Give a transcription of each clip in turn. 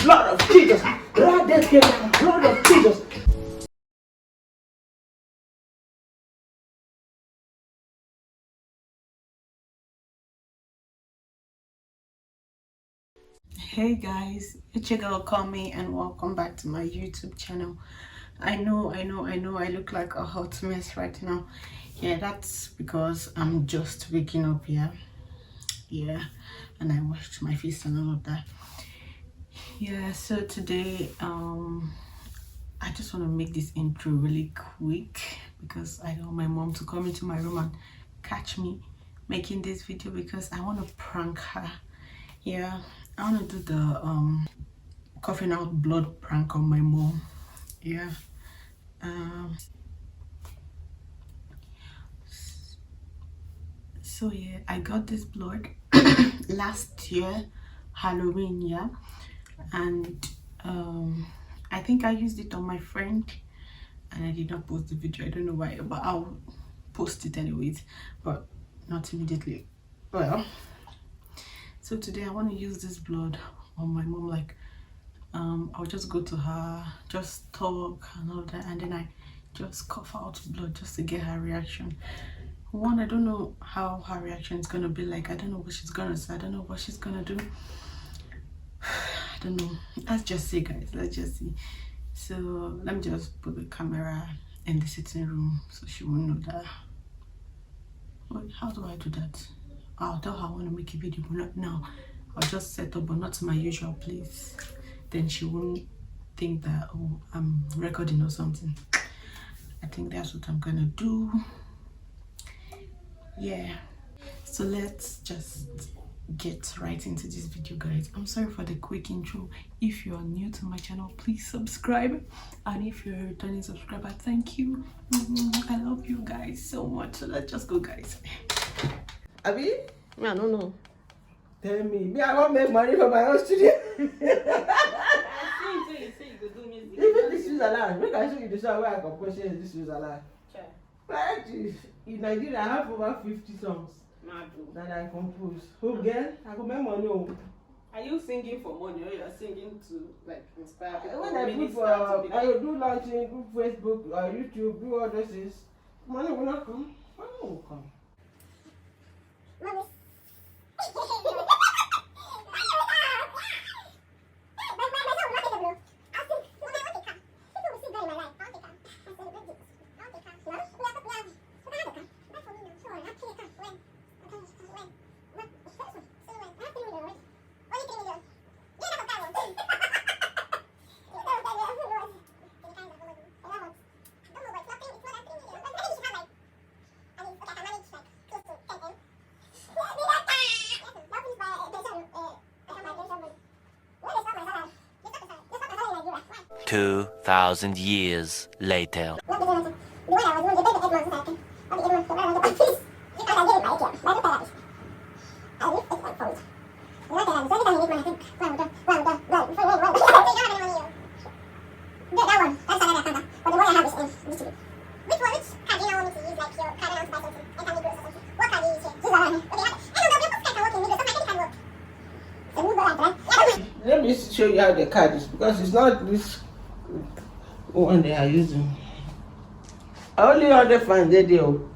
blood of Jesus. Blood of Jesus. Hey guys, it's your girl Kami and welcome back to my YouTube channel. I know I look like a hot mess right now. Yeah, that's because I'm just waking up here. Yeah, and I washed my face and all of that. Yeah, so today I just want to make this intro really quick because I don't want my mom to come into my room and catch me making this video because I want to prank her. Yeah, I want to do the coughing out blood prank on my mom. Yeah. So yeah, I got this blood last year Halloween. Yeah, and I think I used it on my friend and I did not post the video. I don't know why, but I'll post it anyways, but not immediately. Well, so today I want to use this blood on my mom. Like I'll just go to her, just talk and all that, and then I just cough out blood just to get her reaction. One, I don't know how her reaction is gonna be like. I don't know what she's gonna say. I don't know what she's gonna do. I don't know. Let's just see, guys. Let's just see. So let me just put the camera in the sitting room so she won't know that. Wait, how do I do that? I'll tell her I want to make a video, but not now. I'll just set up, but not to my usual place. Then she won't think that, oh, I'm recording or something. I think that's what I'm gonna do. Yeah, so let's just get right into this video, guys. I'm sorry for the quick intro. If you're new to my channel, please subscribe, and if you're a returning subscriber, thank you. I love you guys so much. So let's just go, guys. Abi? I don't know. Tell me I won't make money for my own studio. Even this is allowed. Make I show you the show where I compose this is allowed. Right? In Nigeria, I have over 50 songs that I compose. Who get? I go make money. Are you singing for money or you're singing to like inspire people? When I put for, I do launching, do Facebook, YouTube, do all those things. Money will not come. Money will come. "2,000 years later." Let me show you how the card is because it's not this one they are using. I only order fan they do.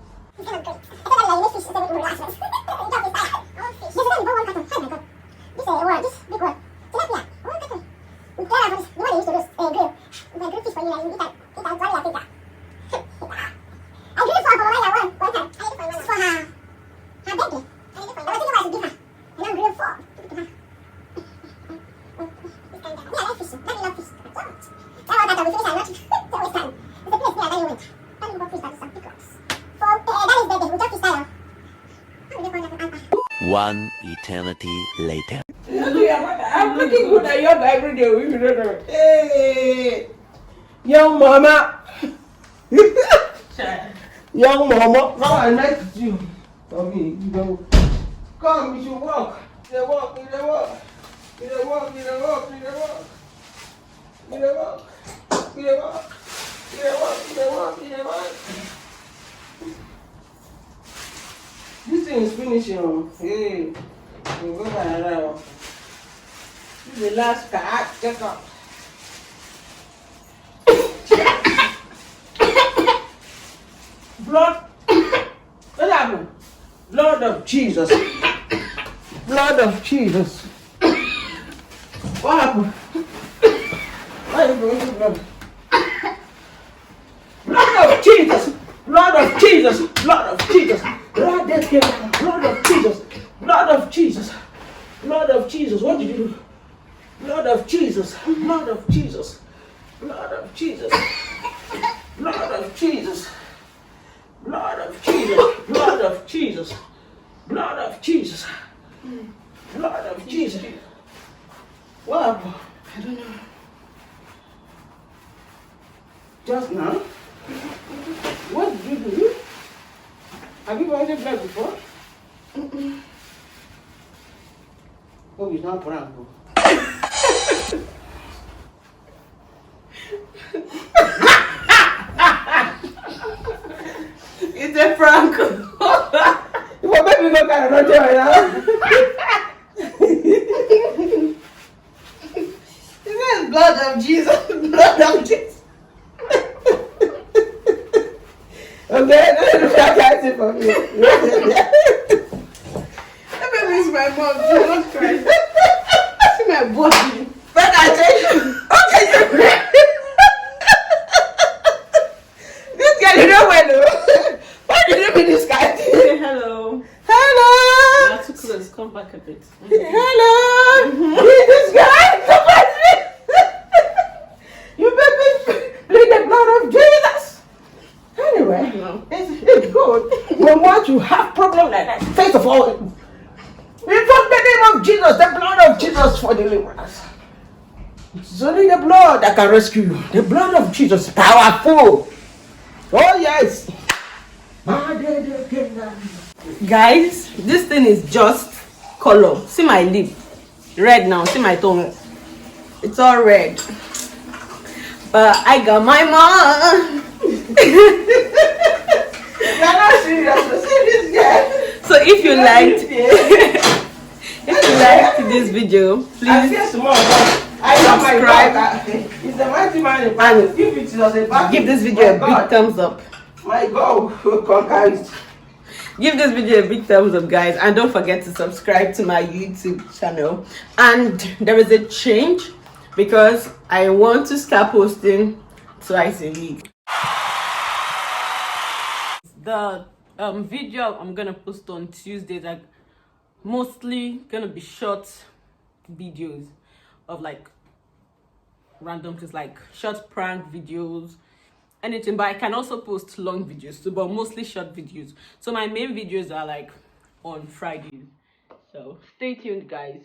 One eternity later. I'm looking good at yoga every day. We don't know. Hey, young mama. Young mama. Now I like you. For me, you know. Come, you should walk. You walk, you walk. You walk, you walk, you walk. You walk. You walk. You walk, you walk, you walk. This thing is finishing. Hey, you go by around. This is the last card. Check out. Blood. What happened? Blood of Jesus. Blood of Jesus. What happened? Why are you going to blood? Blood of Jesus. Blood of Jesus. Blood of Jesus. Blood of Jesus. Blood of Jesus. Blood of Jesus. What did you do? Blood of Jesus. Blood of Jesus. Blood of Jesus. Blood of Jesus. Blood of Jesus. Blood of Jesus. Blood of Jesus. Blood of Jesus. What happened? I don't know. Just now? What did you do? Have you vomited blood before? Oh, it's not prank. It's a prank. You want me to go kind of not right now? This is blood of Jesus. Blood of Jesus. Okay, I can't see from you. Let me miss my mom. Jesus Christ. See my body. But I tell you. Okay, This guy, you know when? Why did you be this guy? say hello. Hello! Not too close. Come back a bit. Hello! This guy? Come back! You baby, plead the blood of Jesus. Anyway, No. it's good. When once you have problem like that, first of all, invoke the name of Jesus, the blood of Jesus for deliverance. It's only the blood that can rescue you. The blood of Jesus is powerful. Oh yes. Guys, this thing is just color. See my lip. Red now. See my tongue. It's all red. But I got my mom. You're not serious. See this guy. So if you liked this video, I please feel small, but I know my subscribe. God. He's the mighty man in battle. If it was a battle, give this video a my God, big thumbs up. My God will conquer it. Give this video a big thumbs up, guys, and don't forget to subscribe to my YouTube channel. And there is a change because I want to start posting twice a week. The video I'm gonna post on Tuesdays are mostly gonna be short videos of like random things, like short prank videos, anything. But I can also post long videos too, but mostly short videos. So my main videos are like on Fridays. So stay tuned, guys.